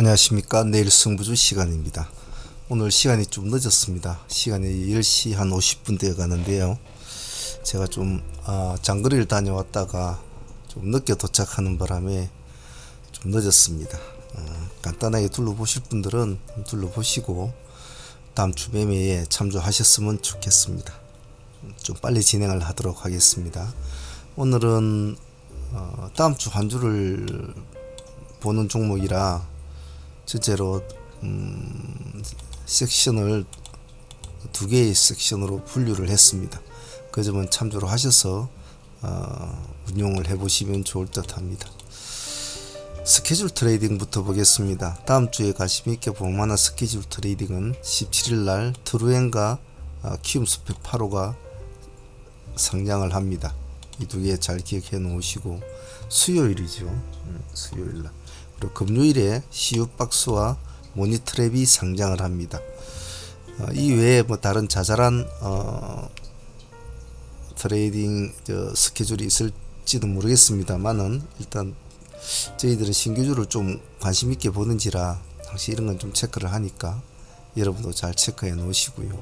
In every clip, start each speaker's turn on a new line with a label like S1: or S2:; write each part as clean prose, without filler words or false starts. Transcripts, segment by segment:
S1: 안녕하십니까. 내일 승부주 시간입니다. 오늘 시간이 좀 늦었습니다. 시간이 10시 한 50분 되어 가는데요. 제가 좀 장거리를 다녀왔다가 좀 늦게 도착하는 바람에 좀 늦었습니다. 간단하게 둘러보실 분들은 둘러보시고 다음 주 매매에 참조하셨으면 좋겠습니다. 좀 빨리 진행을 하도록 하겠습니다. 오늘은 다음 주 한 주를 보는 종목이라 실제로 섹션을 두 개의 섹션으로 분류를 했습니다. 그 점은 참조를 하셔서 운용을 해보시면 좋을 듯 합니다. 스케줄 트레이딩부터 보겠습니다. 다음 주에 관심 있게 볼만한 스케줄 트레이딩은 17일날 트루엔과 키움스펙 8호가 상장을 합니다. 이 두 개 잘 기억해 놓으시고, 수요일이죠. 수요일날. 그리고 금요일에 CU박스와 모니트랩이 상장을 합니다. 이 외에 뭐 다른 자잘한 트레이딩 스케줄이 있을지도 모르겠습니다만은, 일단 저희들은 신규주를 좀 관심 있게 보는지라 당시 이런 건 좀 체크를 하니까 여러분도 잘 체크해 놓으시고요.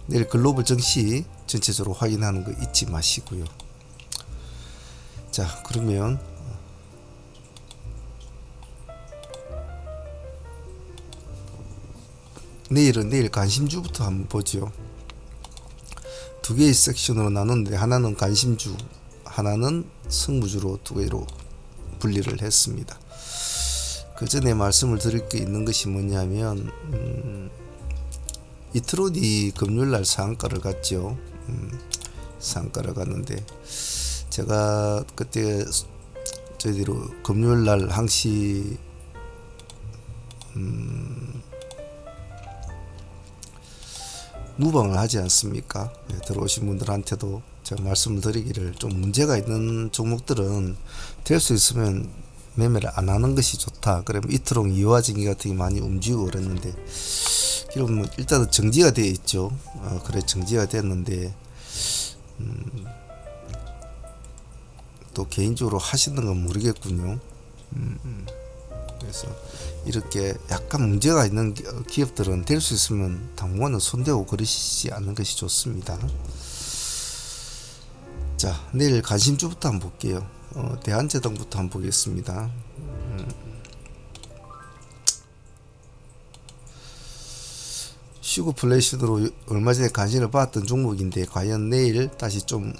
S1: 내일 글로벌 증시 전체적으로 확인하는 거 잊지 마시고요. 자, 그러면 내일 관심주부터 한번 보죠. 두 개의 섹션으로 나눴는데, 하나는 관심주, 하나는 승부주로 두 개로 분리를 했습니다. 그 전에 말씀을 드릴 게 있는 것이 뭐냐면, 이트론이 금요일날 상한가를 갔죠. 상한가를 갔는데, 제가 그때 저희들이 금요일날 항시 무방을 하지 않습니까? 들어오신 분들한테도 제가 말씀을 드리기를, 좀 문제가 있는 종목들은 될 수 있으면 매매를 안 하는 것이 좋다. 그러면 이트론 이화증기 같은 게 많이 움직이고 그랬는데, 그러면 일단은 정지가 되어 있죠. 그래, 정지가 됐는데 또 개인적으로 하시는 건 모르겠군요. 그래서 이렇게 약간 문제가 있는 기업들은 될 수 있으면 당분간은 손대고 그러시지 않는 것이 좋습니다. 자, 내일 관심주부터 한번 볼게요. 대한제동부터 한번 보겠습니다. 슈거플레이션으로 얼마 전에 관심을 받았던 종목인데, 과연 내일 다시 좀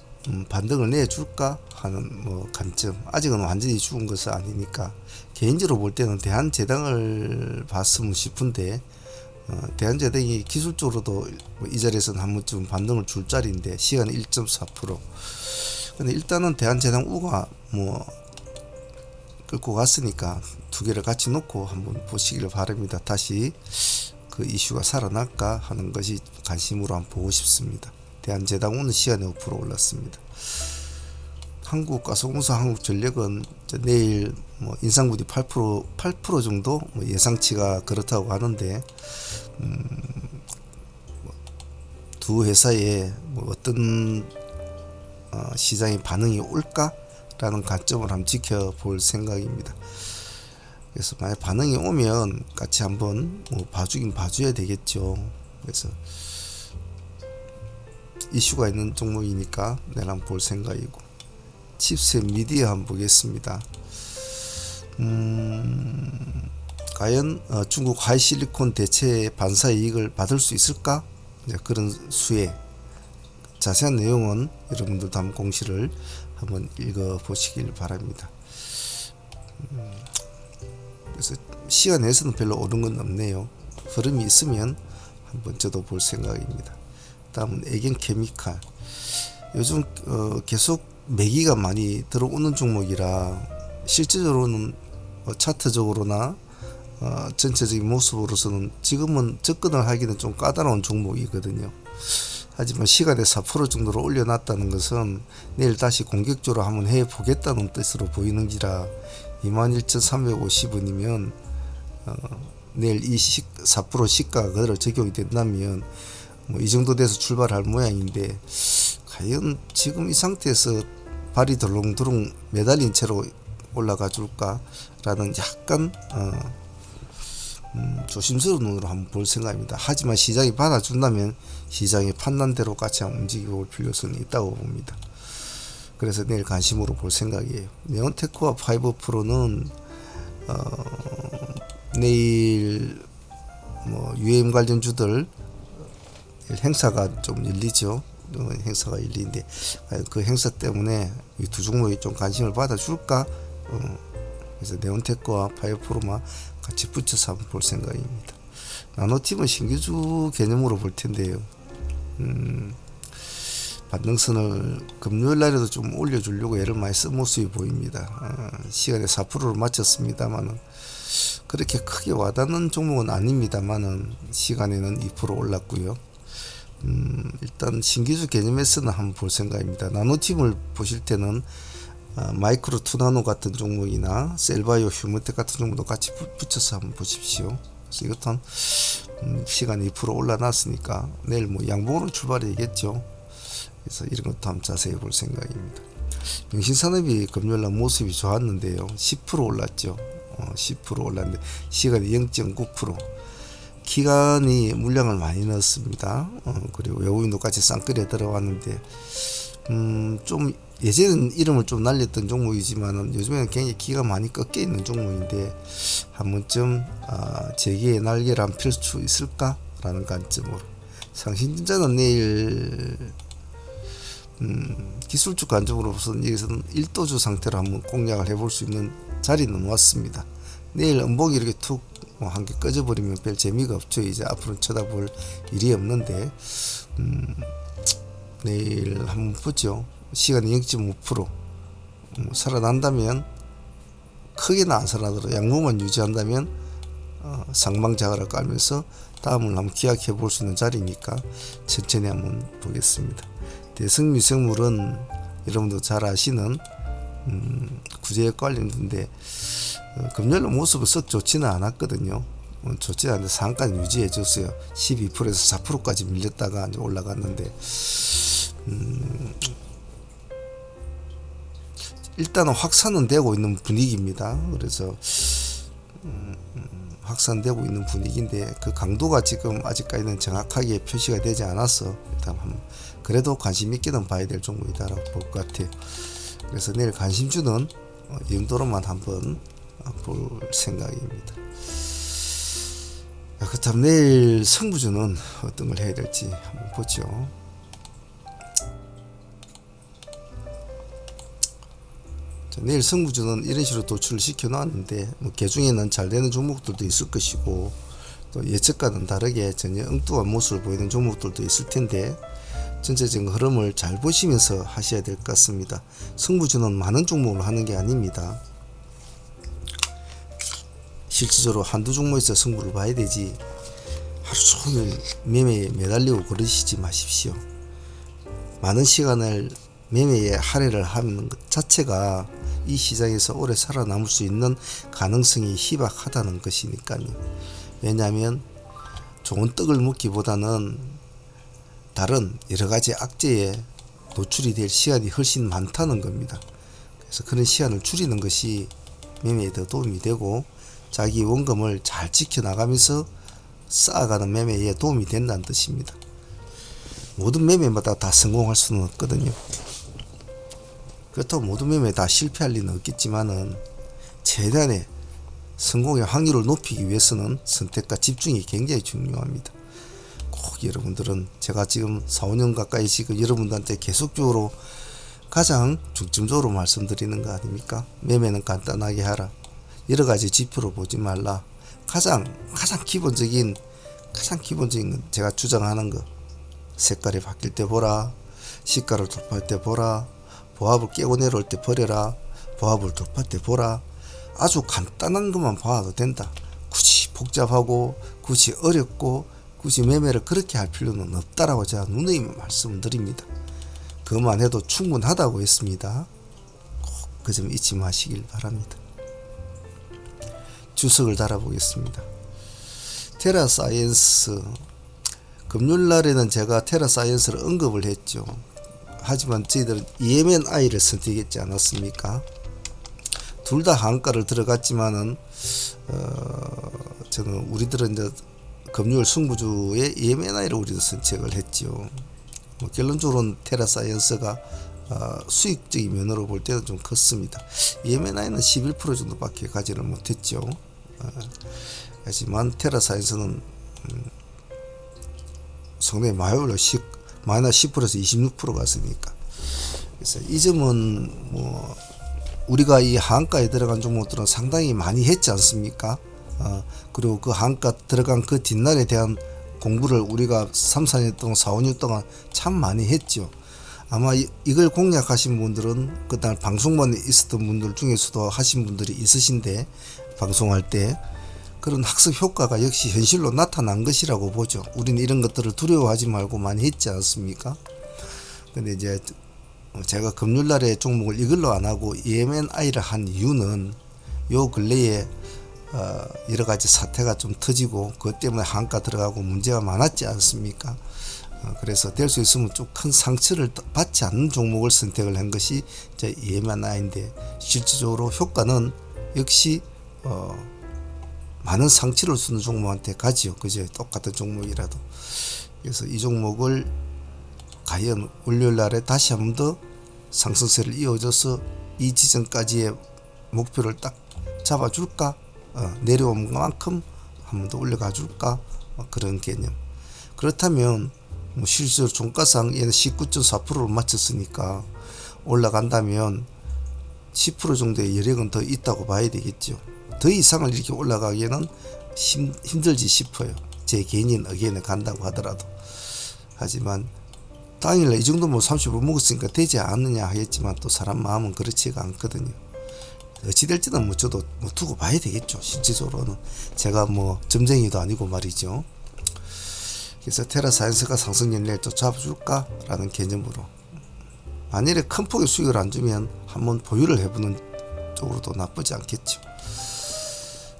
S1: 반등을 내줄까 하는 관점. 아직은 완전히 죽은 것은 아니니까 개인적으로 볼 때는 대한제당을 봤으면 싶은데, 대한제당이 기술적으로도 이 자리에서는 한 번쯤 반등을 줄 자리인데, 시간은 1.4%. 근데 일단은 대한제당 우가 끌고 갔으니까 두 개를 같이 놓고 한번 보시기를 바랍니다. 다시 그 이슈가 살아날까 하는 것이 관심으로 한번 보고 싶습니다. 대한제당 오늘 시간에 5% 올랐습니다. 한국가스공사, 한국전력은 내일 인상분이 8% 정도 예상치가 그렇다고 하는데, 두 회사에 어떤 시장의 반응이 올까라는 관점을 한번 지켜볼 생각입니다. 그래서 만약 반응이 오면 같이 한번 봐주긴 봐줘야 되겠죠. 그래서 이슈가 있는 종목이니까 내일 한번 볼 생각이고, 칩셋 미디어 한번 보겠습니다. 과연 중국 하이실리콘 대체 반사 이익을 받을 수 있을까? 그런 수혜, 자세한 내용은 여러분들도 한번 공시를 한번 읽어보시길 바랍니다. 그래서 시간 내에서는 별로 오른 건 없네요. 흐름이 있으면 한번 저도 볼 생각입니다. 다음은 애견케미칼. 요즘 계속 매기가 많이 들어오는 종목이라, 실질적으로는 차트적으로나 전체적인 모습으로서는 지금은 접근을 하기는 좀 까다로운 종목이거든요. 하지만 시간에 4% 정도로 올려놨다는 것은 내일 다시 공격적으로 한번 해보겠다는 뜻으로 보이는지라, 21,350원이면 내일 이 4% 시가가 그대로 적용이 된다면 이 정도 돼서 출발할 모양인데, 과연 지금 이 상태에서 발이 덜렁덜렁 매달린 채로 올라가 줄까라는 약간 조심스러운 눈으로 한번 볼 생각입니다. 하지만 시장이 받아준다면 시장의 판단대로 같이 한번 움직여 볼 필요성이 있다고 봅니다. 그래서 내일 관심으로 볼 생각이에요. 네온테크와 5프로는 내일 뭐 UAM 관련주들 행사가 좀 열리죠. 행사가 열리는데 그 행사 때문에 이 두 종목이 좀 관심을 받아줄까? 그래서 네온테크와 5프로만 같이 붙여서 한번 볼 생각입니다. 나노팀은 신규주 개념으로 볼 텐데요. 반등선을 금요일 날에도 좀 올려주려고 애를 많이 쓴 모습이 보입니다. 시간에 4%로 마쳤습니다만은 그렇게 크게 와닿는 종목은 아닙니다만은 시간에는 2% 올랐고요. 일단 신기주 개념에서는 한번 볼 생각입니다. 나노팀을 보실 때는 마이크로 투나노 같은 종목이나 셀바이오 휴먼텍 같은 종목도 같이 붙여서 한번 보십시오. 그래서 이것도 시간 2% 올라놨으니까 내일 뭐 양봉으로 출발해야겠죠. 그래서 이런 것도 한번 자세히 볼 생각입니다. 명신산업이 금요일날 모습이 좋았는데요. 10% 올랐죠. 10% 올랐는데 시간이 0.9%. 기간이 물량을 많이 넣었습니다. 그리고 외국인도 같이 쌍끌이에 들어왔는데 좀 예전에는 이름을 좀 날렸던 종목이지만은 요즘에는 굉장히 기가 많이 꺾여 있는 종목인데 한 번쯤 재기의 날개를 한번 펼 수 있을까라는 관점으로 상신전자는 내일 기술주 관점으로서는 여기서는 1도주 상태로 한번 공략을 해볼 수 있는 자리는 왔습니다. 내일 음봉이 이렇게 툭 한 개 꺼져버리면 별 재미가 없죠. 이제 앞으로는 쳐다볼 일이 없는데 내일 한번 보죠. 시간이 0.5% 살아난다면 크게는 안 살아나더라도 양봉만 유지한다면 상방자가를 깔면서 다음을 한번 기약해 볼 수 있는 자리니까 천천히 한번 보겠습니다. 대성미생물은 여러분도 잘 아시는 구제역 관련인데 금요일 모습은 썩 좋지는 않았거든요. 좋지 않은데 상한가 유지해 줬어요. 12%에서 4%까지 밀렸다가 이제 올라갔는데 일단은 확산은 되고 있는 분위기입니다. 그래서 확산되고 있는 분위기인데 그 강도가 지금 아직까지는 정확하게 표시가 되지 않아서 일단 그래도 관심 있게는 봐야 될 종목이다라고 볼 것 같아요. 그래서 내일 관심주는 이 정도로만 한번 볼 생각입니다. 그렇다면 내일 승부주는 어떤 걸 해야 될지 한번 보죠. 내일 승부주는 이런 식으로 도출을 시켜 놨는데 개중에는 잘 되는 종목들도 있을 것이고 또 예측과는 다르게 전혀 엉뚱한 모습을 보이는 종목들도 있을 텐데 전체적인 흐름을 잘 보시면서 하셔야 될 것 같습니다. 승부주는 많은 종목을 하는 게 아닙니다. 실질적으로 한두 종목에서 승부를 봐야 되지 하루 종일 매매에 매달리고 그러시지 마십시오. 많은 시간을 매매에 할애를 하는 것 자체가 이 시장에서 오래 살아남을 수 있는 가능성이 희박하다는 것이니까요. 왜냐하면 좋은 떡을 먹기보다는 다른 여러가지 악재에 노출이 될 시간이 훨씬 많다는 겁니다. 그래서 그런 시간을 줄이는 것이 매매에 더 도움이 되고 자기 원금을 잘 지켜나가면서 쌓아가는 매매에 도움이 된다는 뜻입니다. 모든 매매마다 다 성공할 수는 없거든요. 그렇다고 모든 매매에 다 실패할 리는 없겠지만은 최대한의 성공의 확률을 높이기 위해서는 선택과 집중이 굉장히 중요합니다. 꼭 여러분들은 제가 지금 4, 5년 가까이 지금 여러분들한테 계속적으로 가장 중점적으로 말씀드리는 거 아닙니까? 매매는 간단하게 하라. 여러가지 지표를 보지 말라. 가장 기본적인 건 제가 주장하는 거. 색깔이 바뀔 때 보라. 시가를 돌파할 때 보라. 보합을 깨고 내려올 때 버려라. 보합을 돌파할 때 보라. 아주 간단한 것만 봐도 된다. 굳이 복잡하고 굳이 어렵고 굳이 매매를 그렇게 할 필요는 없다라고 제가 누누이 말씀을 드립니다. 그것만 해도 충분하다고 했습니다. 꼭 그 점 잊지 마시길 바랍니다. 주석을 달아보겠습니다. 테라사이언스 금요일날에는 제가 테라사이언스를 언급을 했죠. 하지만 저희들은 EMNI를 선택했지 않았습니까? 둘 다 한가를 들어갔지만은 저는 우리들은 이제 금융 승부주의 EMNI를 우리는 선택을 했죠. 뭐 결론적으로는 테라사이언스가 수익적인 면으로 볼 때는 좀 컸습니다. EMNI는 11% 정도밖에 가지를 못했죠. 하지만 테라사이언스는 상당히 많이 올라 마이너스 10%에서 26% 갔으니까. 그래서 이 점은 뭐 우리가 이 한가에 들어간 종목들은 상당히 많이 했지 않습니까? 그리고 그 한가 들어간 그 뒷날에 대한 공부를 우리가 3, 4년 동안 4, 5년 동안 참 많이 했죠. 아마 이걸 공략하신 분들은 그날 방송만에 있었던 분들 중에서도 하신 분들이 있으신데, 방송할 때 그런 학습 효과가 역시 현실로 나타난 것이라고 보죠. 우리는 이런 것들을 두려워하지 말고 많이 했지 않습니까? 근데 이제 제가 금요일날에 종목을 이걸로 안 하고 EMNI를 한 이유는 요 근래에 여러 가지 사태가 좀 터지고 그것 때문에 한가 들어가고 문제가 많았지 않습니까? 그래서 될 수 있으면 좀 큰 상처를 받지 않는 종목을 선택을 한 것이 이제 EMNI인데, 실질적으로 효과는 역시 많은 상처를 주는 종목한테 가지요. 그죠? 똑같은 종목이라도. 그래서 이 종목을 과연 월요일 날에 다시 한 번 더 상승세를 이어져서 이 지점까지의 목표를 딱 잡아줄까? 내려온 만큼 한 번 더 올려가 줄까? 그런 개념. 그렇다면 뭐 실제로 종가상 얘는 19.4%로 맞췄으니까 올라간다면 10% 정도의 여력은 더 있다고 봐야 되겠죠. 더 이상을 이렇게 올라가기에는 힘들지 싶어요. 제 개인인 의견에 간다고 하더라도. 하지만 당일날 이 정도면 30% 먹었으니까 되지 않느냐 하겠지만, 또 사람 마음은 그렇지가 않거든요. 어찌 될지는 뭐 저도 뭐 두고 봐야 되겠죠. 실질적으로는 제가 뭐 점쟁이도 아니고 말이죠. 그래서 테라사이언스가 상승 연례를 또 잡아줄까 라는 개념으로, 만일에 큰 폭의 수익을 안 주면 한번 보유를 해보는 쪽으로도 나쁘지 않겠죠.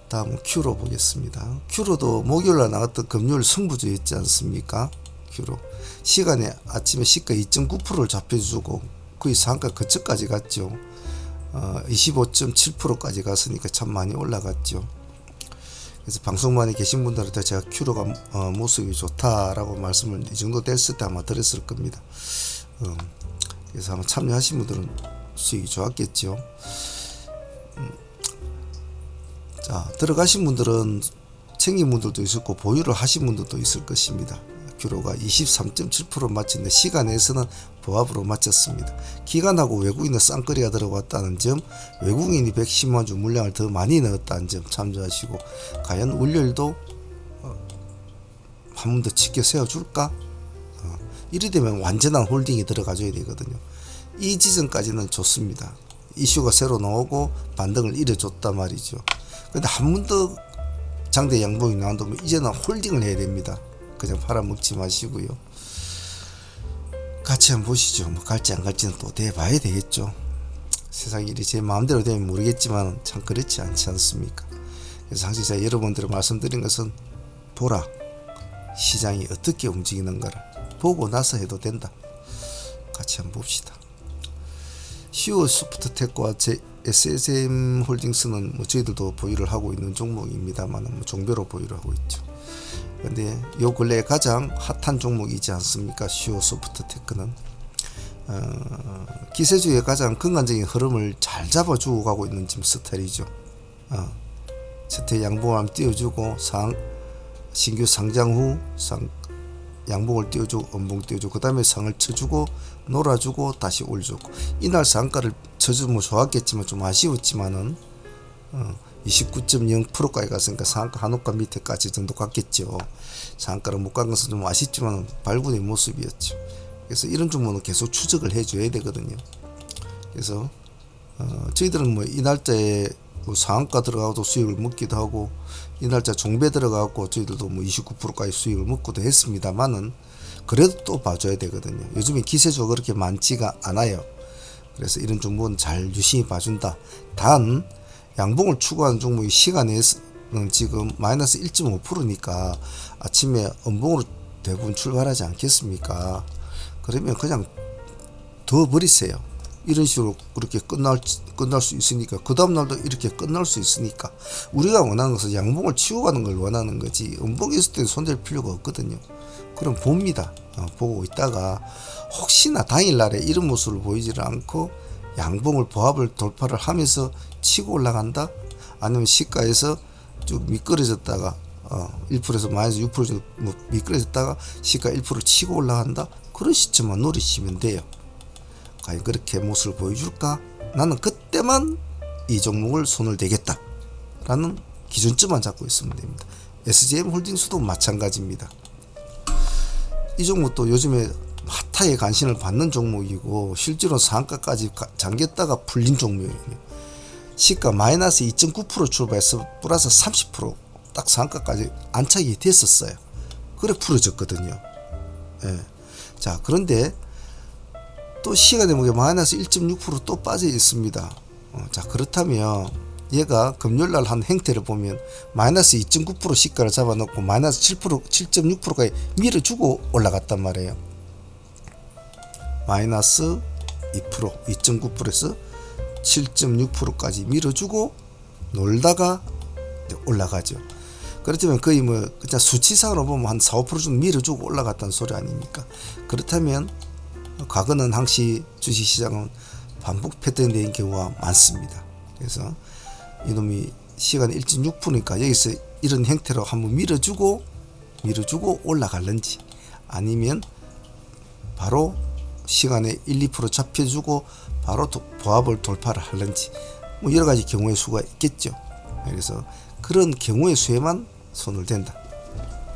S1: 다음 큐로 보겠습니다. 큐로도 목요일날 나갔던 금요일 승부주 있지 않습니까? 큐로 시간에 아침에 시가 2.9%를 잡혀주고 거의 상가 근처까지 갔죠. 25.7%까지 갔으니까 참 많이 올라갔죠. 그래서 방송만에 계신 분들한테 제가 큐로가 모습이 좋다라고 말씀을 이 정도 됐을 때 아마 드렸을 겁니다. 그래서 아마 참여하신 분들은 수익이 좋았겠죠. 자, 들어가신 분들은 챙긴 분들도 있었고 보유를 하신 분들도 있을 것입니다. 큐로가 23.7% 맞췄는데 시간에서는 보합으로 맞췄습니다. 기관하고 외국인의 쌍거리가 들어왔다는 점, 외국인이 110만주 물량을 더 많이 넣었다는 점 참조하시고, 과연 월요일도 한 번 더 지켜 세워줄까? 이리 되면 완전한 홀딩이 들어가줘야 되거든요. 이 지점까지는 좋습니다. 이슈가 새로 나오고 반등을 일어줬단 말이죠. 근데 한 번 더 장대 양봉이 나온다면 이제는 홀딩을 해야 됩니다. 그냥 팔아먹지 마시고요. 같이 한번 보시죠. 뭐 갈지 안 갈지는 또 대봐야 되겠죠. 세상 일이 제 마음대로 되면 모르겠지만 참 그렇지 않지 않습니까? 그래서 항상 제가 여러분들을 말씀드린 것은 보라. 시장이 어떻게 움직이는가를 보고 나서 해도 된다. 같이 한번 봅시다. 시오소프트텍과 SSM 홀딩스는 뭐 저희들도 보유를 하고 있는 종목입니다만 뭐 종별로 보유를 하고 있죠. 근데 요 근래에 가장 핫한 종목이지 않습니까? 시오소프트테크는 기세주의 가장 근간적인 흐름을 잘 잡아주고 가고 있는 지금 스타일이죠. 첫째 양봉을 띄워주고 신규 상장 후 양봉을 띄워주고 음봉 띄워주고 그 다음에 상을 쳐주고 놀아주고 다시 올려주고, 이날 상가를 쳐주면 좋았겠지만 좀 아쉬웠지만은 29.0%까지 갔으니까 상가 한옥가 밑에까지 정도 갔겠죠. 상가를 못 간 것은 좀 아쉽지만 발군의 모습이었죠. 그래서 이런 종목은 계속 추적을 해줘야 되거든요. 그래서 저희들은 뭐 이 날짜에 뭐 상한가 들어가도 수익을 먹기도 하고, 이 날짜 종배 들어가고 저희들도 뭐 29%까지 수익을 먹고도 했습니다만은, 그래도 또 봐줘야 되거든요. 요즘에 기세주가 그렇게 많지가 않아요. 그래서 이런 종목은 잘 유심히 봐준다. 단 양봉을 추구하는 종목이 시간에는 지금 마이너스 1.5%니까 아침에 음봉으로 대부분 출발하지 않겠습니까? 그러면 그냥 더 버리세요. 이런 식으로 그렇게 끝날 수 있으니까, 그 다음날도 이렇게 끝날 수 있으니까, 우리가 원하는 것은 양봉을 치고 가는 걸 원하는 거지, 음봉이 있을 때 손댈 필요가 없거든요. 그럼 봅니다. 보고 있다가 혹시나 당일날에 이런 모습을 보이지를 않고 양봉을 보합을 돌파를 하면서 치고 올라간다, 아니면 시가에서 쭉 미끄러졌다가 1%에서 마이너스 6% 정도 미끄러졌다가 시가 1% 치고 올라간다, 그런 시점만 노리시면 돼요. 과연 그렇게 모습을 보여줄까? 나는 그때만 이 종목을 손을 대겠다 라는 기준점만 잡고 있으면 됩니다. SJM 홀딩스도 마찬가지입니다. 이 종목도 요즘에 핫하게 관심을 받는 종목이고, 실제로 상한가까지 잠겼다가 풀린 종목이에요. 시가 마이너스 2.9% 출발해서 플러스 30% 상한가까지 안착이 됐었어요. 그래 풀어졌거든요. 예. 자, 그런데 또 시간에 보게 마이너스 1.6% 또 빠져 있습니다. 자, 그렇다면 얘가 금요일날 한 행태를 보면 마이너스 2.9% 시가를 잡아놓고 마이너스 7.6%까지 밀어주고 올라갔단 말이에요. 마이너스 2%, 2.9%에서 7.6%까지 밀어주고 놀다가 올라가죠. 그렇다면 거의 그냥 수치상으로 보면 한 4, 5% 정도 밀어주고 올라갔다는 소리 아닙니까? 그렇다면 과거는 항시 주식시장은 반복 패턴된 경우가 많습니다. 그래서 이놈이 시간 1.6%니까 여기서 이런 형태로 한번 밀어주고 올라갈는지, 아니면 바로 시간에 1, 2% 잡혀주고 바로 보합을 돌파를 할는지, 여러가지 경우의 수가 있겠죠. 그래서 그런 경우의 수에만 손을 댄다,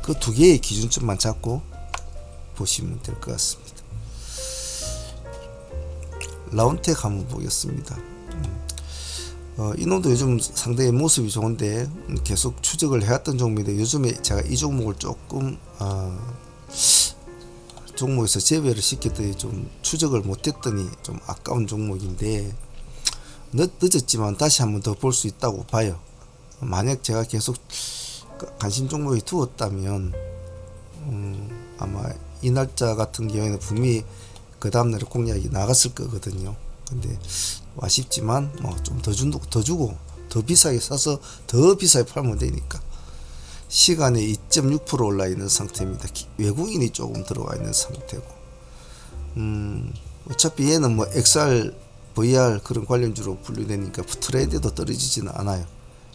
S1: 그 두 개의 기준점만 잡고 보시면 될 것 같습니다. 라운텍 한번 보겠습니다. 이놈도 요즘 상당히 모습이 좋은데 계속 추적을 해왔던 종목인데, 요즘에 제가 이 종목을 조금 종목에서 제외를 시켰더니 좀 추적을 못했더니 좀 아까운 종목인데, 늦었지만 다시 한번 더 볼 수 있다고 봐요. 만약 제가 계속 관심 종목에 두었다면 아마 이 날짜 같은 경우에는 분명히 그 다음날에 공략이 나갔을 거거든요. 근데 아쉽지만 좀 더 주고 더 비싸게 사서 더 비싸게 팔면 되니까. 시간에 2.6% 올라 있는 상태입니다. 외국인이 조금 들어와 있는 상태고, 어차피 얘는 XR, VR 그런 관련주로 분류되니까 트렌드도 떨어지지는 않아요.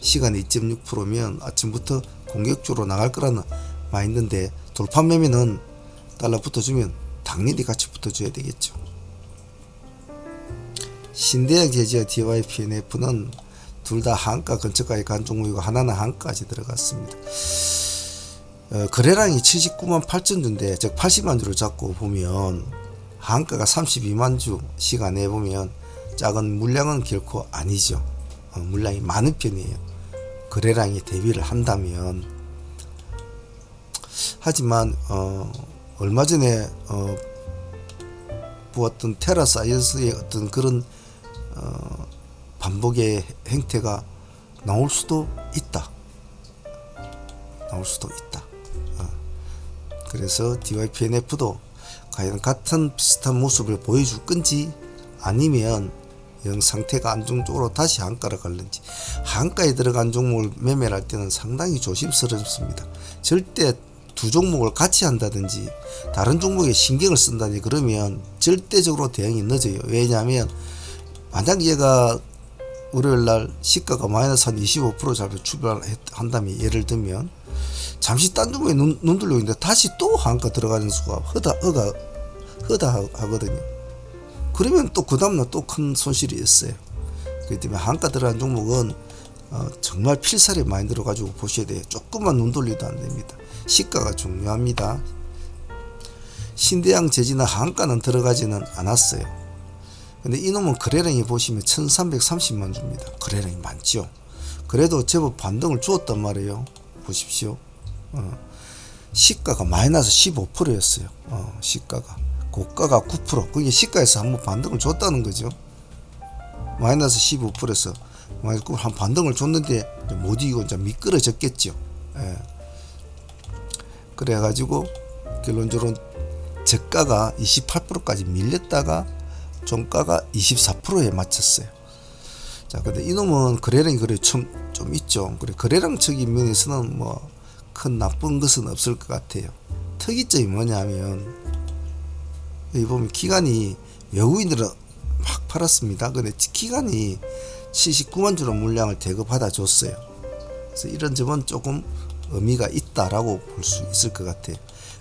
S1: 시간에 2.6%면 아침부터 공격주로 나갈 거라는 마인드인데, 돌파 매매는 달러 붙어주면 당연히 같이 붙어줘야 되겠죠. 신대양 제지와 DYPNF는 둘 다 한가 근처까지 간 종목이고, 하나는 한가까지 들어갔습니다. 거래량이 79만 8천 주인데, 즉 80만 주를 잡고 보면 한가가 32만 주 시간에 보면 작은 물량은 결코 아니죠. 물량이 많은 편이에요. 거래량이 대비를 한다면. 하지만 얼마 전에 보았던 테라사이언스의 어떤 그런 반복의 행태가 나올 수도 있다. 그래서 DYPNF도 과연 같은 비슷한 모습을 보여줄 건지, 아니면 영 상태가 안정적으로 다시 한가로 갈는지. 한가에 들어간 종목을 매매를 할 때는 상당히 조심스럽습니다. 절대 두 종목을 같이 한다든지 다른 종목에 신경을 쓴다든지 그러면 절대적으로 대응이 늦어요. 왜냐하면 만약 얘가 월요일날 시가가 마이너스 한 25% 잡혀 출발한다면, 예를 들면 잠시 딴 종목에 눈 돌리고 있는데 다시 또 한가 들어가는 수가 허다하거든요. 그러면 또 그 다음날 또 큰 손실이 있어요. 그렇기 때문에 한가 들어간 종목은 정말 필살이 많이 들어가지고 보셔야 돼요. 조금만 눈 돌리도 안 됩니다. 시가가 중요합니다. 신대양 제지나 한가는 들어가지는 않았어요. 근데 이놈은 거래량이 보시면 1330만 주입니다. 거래량이 많죠. 그래도 제법 반등을 주었단 말이에요. 보십시오. 시가가 마이너스 15%였어요. 시가가. 고가가 9%. 그게 시가에서 한번 반등을 줬다는 거죠. 마이너스 15%에서 한 반등을 줬는데 못 이기고 이제 미끄러졌겠죠. 예. 그래가지고 결론적으로 저가가 28%까지 밀렸다가 종가가 24%에 맞췄어요. 자, 근데 이놈은 거래량이 그래 좀 있죠. 그래 거래량적인 면에서는 뭐 큰 나쁜 것은 없을 것 같아요. 특이점이 뭐냐면 여기 보면 기간이 외국인들은 막 팔았습니다. 근데 기간이 79만 주로 물량을 대거 받아줬어요. 그래서 이런 점은 조금 의미가 있다라고 볼 수 있을 것 같아요.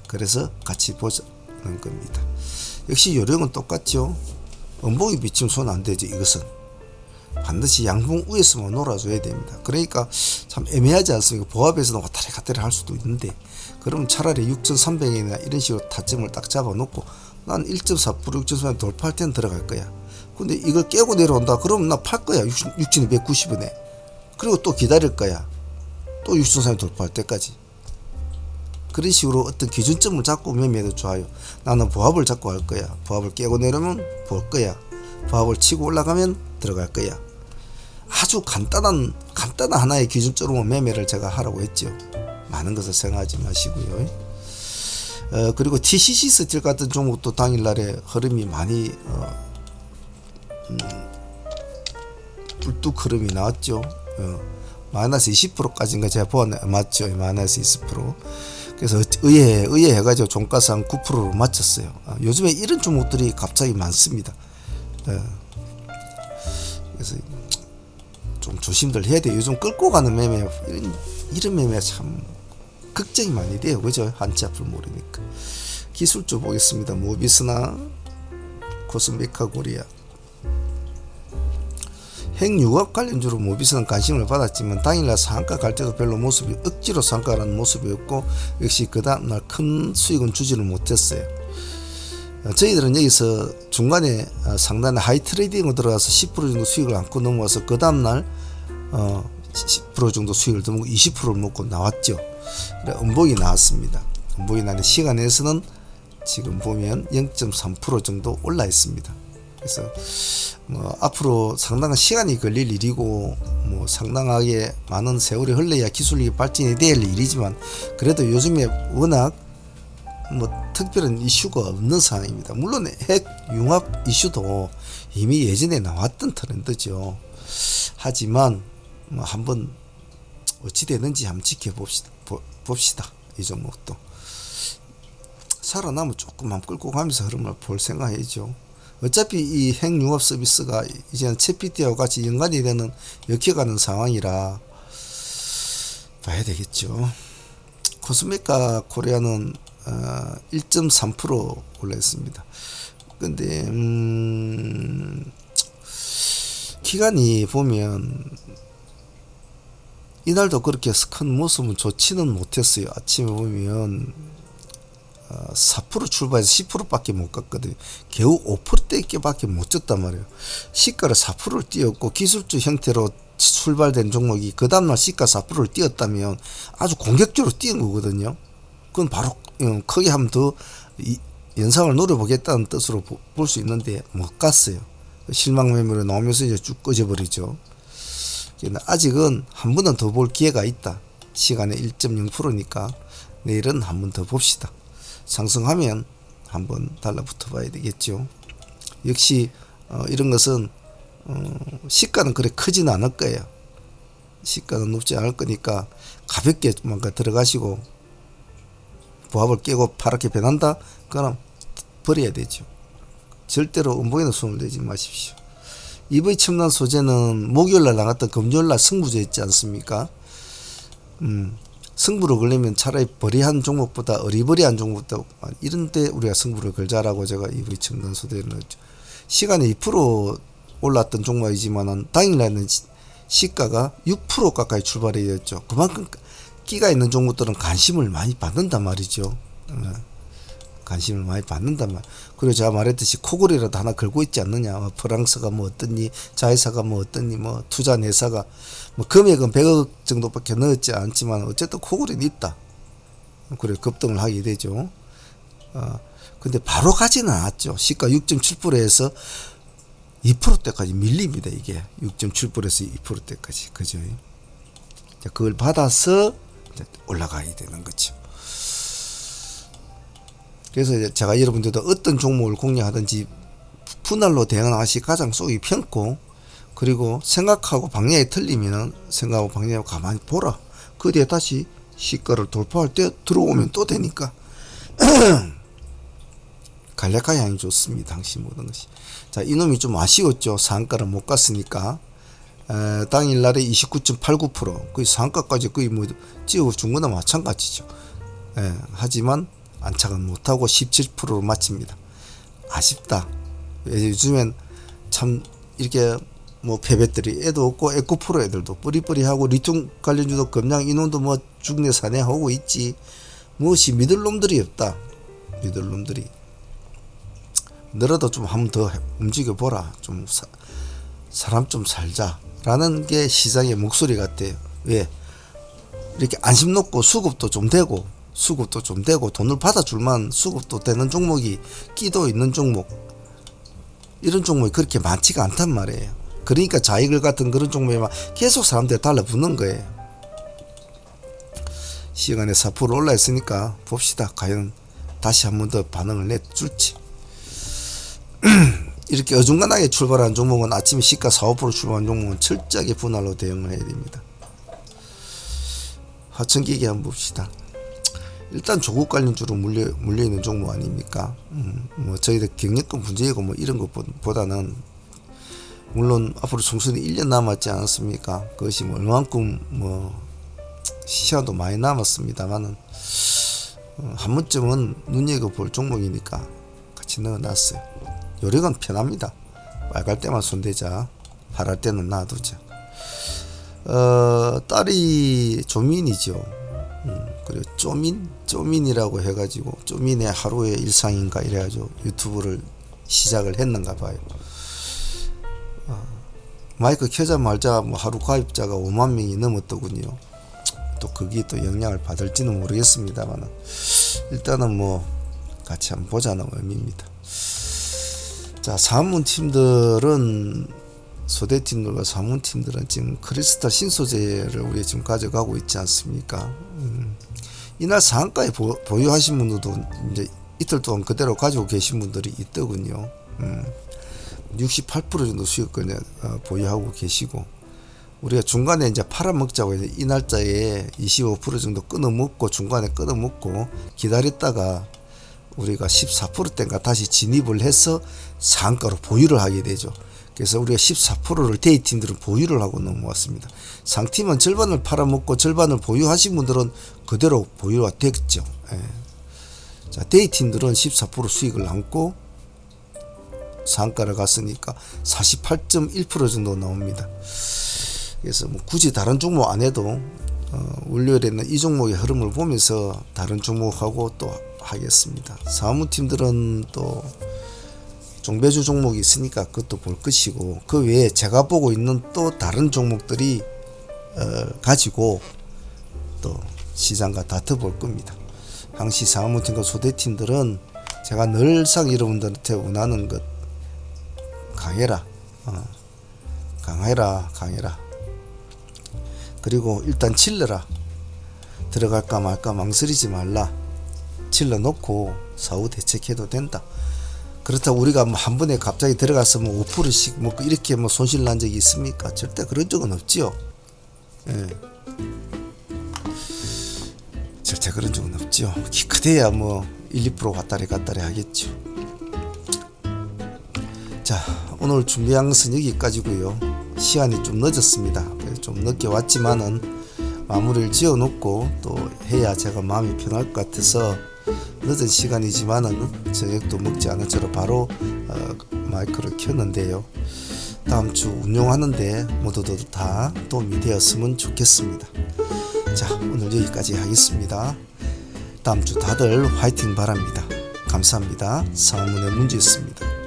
S1: 그래서 같이 보자는 겁니다. 역시 요령은 똑같죠. 음봉이 비치면 손 안 되죠. 이것은 반드시 양봉 위에서만 놀아줘야 됩니다. 그러니까 참 애매하지 않습니까? 보합에서는 왔다리 갔다리 할 수도 있는데, 그러면 차라리 6,300원이나 이런 식으로 타점을 딱 잡아놓고 난 1.4% 6,300원 돌파할 때는 들어갈 거야. 근데 이걸 깨고 내려온다 그러면 나 팔 거야. 6,290원에. 그리고 또 기다릴 거야. 또 6,300원 돌파할 때까지. 그런 식으로 어떤 기준점을 잡고 매매해도 좋아요. 나는 보합을 잡고 할 거야. 보합을 깨고 내려오면 볼 거야. 보합을 치고 올라가면 들어갈 거야. 아주 간단한 하나의 기준점으로 매매를 제가 하라고 했죠. 많은 것을 생각하지 마시고요. 그리고 TCC 스틸 같은 종목도 당일날에 흐름이 많이 뚝뚝 흐름이 나왔죠. 마이너스 20%까지인가 제가 보았나요? 맞죠. 마이너스 20%. 그래서 의해해가지고 종가상 9%로 맞췄어요. 요즘에 이런 종목들이 갑자기 많습니다. 그래서 좀 조심들 해야 돼요. 요즘 끌고 가는 매매, 이런 매매가 참 걱정이 많이 돼요. 그죠? 한치 앞을 모르니까. 기술주 보겠습니다. 모비스나 코스메카 코리아. 핵융합 관련주로 모비스는 관심을 받았지만 당일날 상한가 갈 때도 별로 모습이 억지로 상한가라는 모습이었고, 역시 그 다음날 큰 수익은 주지를 못했어요. 저희들은 여기서 중간에 상단에 하이 트레이딩으로 들어가서 10% 정도 수익을 안고 넘어와서 그 다음날 10% 정도 수익을 더 먹고 20%를 먹고 나왔죠. 그래 음봉이 나왔습니다. 음봉이 나는 시간에서는 지금 보면 0.3% 정도 올라 있습니다. 그래서 앞으로 상당한 시간이 걸릴 일이고 상당하게 많은 세월이 흘러야 기술이 발전이 될 일이지만, 그래도 요즘에 워낙 특별한 이슈가 없는 상황입니다. 물론 핵 융합 이슈도 이미 예전에 나왔던 트렌드죠. 하지만 한번 어찌 되는지 한번 지켜봅시다. 이 종목도 살아남으면 조금만 끌고 가면서 흐름을 볼 생각이죠. 어차피 이 핵융합 서비스가 이제는 챗PT와 같이 연관이 되는 엮여가는 상황이라 봐야 되겠죠. 코스메카 코리아는 1.3% 올랐습니다. 근데 기간이 보면 이날도 그렇게 큰 모습은 좋지는 못했어요. 아침에 보면 4% 출발해서 10%밖에 못 갔거든요. 겨우 5%대밖에 못 졌단 말이에요. 시가를 4%를 띄었고 기술주 형태로 출발된 종목이 그 다음날 시가 4%를 띄었다면 아주 공격적으로 띄은 거거든요. 그건 바로 크게 한번 더 연상을 노려보겠다는 뜻으로 볼 수 있는데 못 갔어요. 실망 매물이 나오면서 이제 쭉 꺼져버리죠. 아직은 한 번은 더 볼 기회가 있다. 시간에 1.0%니까 내일은 한 번 더 봅시다. 상승하면 한번 달라붙어 봐야 되겠죠. 역시 이런 것은 시가는 그래 크지는 않을 거예요. 시가는 높지 않을 거니까 가볍게 뭔가 들어가시고 보합을 깨고 파랗게 변한다? 그럼 버려야 되죠. 절대로 음봉에는 손을 내지 마십시오. EV 첨단 소재는 목요일날 나갔던 금요일날 승부조 있지 않습니까? 승부를 걸려면 차라리 버리한 종목보다 어리버리한 종목보다 이런데 우리가 승부를 걸자라고 제가 EV 첨단 소재를 넣었죠. 시간에 2% 올랐던 종목이지만은 당일날은 시가가 6% 가까이 출발이 됐죠. 그만큼 끼가 있는 종목들은 관심을 많이 받는단 말이죠. 관심을 많이 받는단 말. 그리고 제가 말했듯이 코골이라도 하나 걸고 있지 않느냐. 프랑스가 뭐 어떠니, 자회사가 뭐 어떠니, 뭐 투자한 회사가 뭐 금액은 100억 정도밖에 넣었지 않지만 어쨌든 코골이는 있다. 그래 급등을 하게 되죠. 근데 바로 가지는 않았죠. 시가 6.7%에서 2%대까지 밀립니다. 이게 6.7%에서 2%대까지 그죠. 그걸 받아서 올라가야 되는 거죠. 그래서 제가 여러분들도 어떤 종목을 공략하든지 분할로 대응하는 것이 가장 쏘기 편고, 그리고 생각하고 방향이 틀리면 생각하고 방향을 가만히 보라. 그 뒤에 다시 시가를 돌파할 때 들어오면 또 되니까 간략하게 하는 게 좋습니다. 당시 모든 것이. 자, 이놈이 좀 아쉬웠죠. 상한가를 못 갔으니까. 당일날에 29.89%, 거의 상한가까지 거의 뭐 찍어준 거나 마찬가지죠. 하지만 안착은 못하고 17%로 마칩니다. 아쉽다. 요즘엔 참 이렇게 뭐 패배들이 애도 없고 에코프로 애들도 뿌리뿌리하고 리튬 관련주도 금량 인원도 뭐 죽내 사내 하고 있지. 무엇이 믿을 놈들이 없다. 믿을 놈들이. 너라도 좀 한번 더 움직여 보라. 좀 사람 좀 살자. 라는 게 시장의 목소리 같아요. 왜? 이렇게 안심 놓고 수급도 좀 되고 돈을 받아줄만 수급도 되는 종목이 끼도 있는 종목, 이런 종목이 그렇게 많지가 않단 말이에요. 그러니까 자이글 같은 그런 종목에만 계속 사람들이 달라붙는 거예요. 시간에 4% 올라있으니까 봅시다. 과연 다시 한 번 더 반응을 내줄지. 이렇게 어중간하게 출발한 종목은 아침에 시가 4~5% 출발한 종목은 철저하게 분할로 대응을 해야 됩니다. 하천기기 한번 봅시다. 일단 조국 관련주로 물려있는 종목 아닙니까? 뭐 저희들 경영권 문제이고 뭐 이런 것보다는, 물론 앞으로 총선이 1년 남았지 않았습니까? 그것이 뭐 얼만큼 뭐 시간도 많이 남았습니다만은 한 번쯤은 눈여겨볼 종목이니까 같이 넣어놨어요. 요령은 편합니다. 빨갈 때만 손대자, 파랄 때는 놔두자. 딸이 조민이죠. 그리고 쪼민이라고 해가지고 쪼민의 하루의 일상인가 이래가지고 유튜브를 시작을 했는가 봐요. 마이크 켜자 말자 뭐 하루 가입자가 5만 명이 넘었더군요. 또 그게 또 영향을 받을지는 모르겠습니다만 일단은 뭐 같이 한번 보자는 의미입니다. 자, 소대팀들과 사무팀들은 지금 크리스탈 신소재를 우리가 지금 가져가고 있지 않습니까? 이날 상한가에 보유하신 분들도 이제 이틀 동안 그대로 가지고 계신 분들이 있더군요. 68% 정도 수익권을 보유하고 계시고, 우리가 중간에 이제 팔아먹자고 해서 이 날짜에 25% 정도 끊어먹고 중간에 끊어먹고 기다렸다가 우리가 14%대인가 다시 진입을 해서 상한가로 보유를 하게 되죠. 그래서 우리가 14%를 데이팀들은 보유를 하고 넘어왔습니다. 상팀은 절반을 팔아먹고 절반을 보유하신 분들은 그대로 보유가 됐죠. 자, 데이팀들은 14% 수익을 안고 상한가를 갔으니까 48.1% 정도 나옵니다. 그래서 뭐 굳이 다른 종목 안 해도 월요일에는 이 종목의 흐름을 보면서 다른 종목하고 또 하겠습니다. 사무팀들은 또 종배주 종목이 있으니까 그것도 볼 것이고, 그 외에 제가 보고 있는 또 다른 종목들이 가지고 또 시장과 다퉈볼 겁니다. 항시 사무팀과 소대팀들은 제가 늘상 여러분들한테 원하는 것, 강해라, 강해라. 그리고 일단 질러라. 들어갈까 말까 망설이지 말라. 질러 놓고 사후 대책해도 된다. 그렇다고 우리가 뭐 한 번에 갑자기 들어가서 뭐 5%씩 뭐 이렇게 뭐 손실 난 적이 있습니까? 절대 그런 적은 없지요. 절대 그런 적은 없지요. 키 크대야 뭐 1~2% 갔다리 하겠죠. 자, 오늘 준비한 것은 여기까지고요. 시간이 좀 늦었습니다. 좀 늦게 왔지만은 마무리를 지어 놓고 또 해야 제가 마음이 편할 것 같아서 늦은 시간이지만은 저녁도 먹지 않은 채로 바로 마이크를 켰는데요. 다음 주 운용하는데 모두들 다 도움이 되었으면 좋겠습니다. 자, 오늘 여기까지 하겠습니다. 다음 주 다들 화이팅 바랍니다. 감사합니다. 상문의 문제였습니다.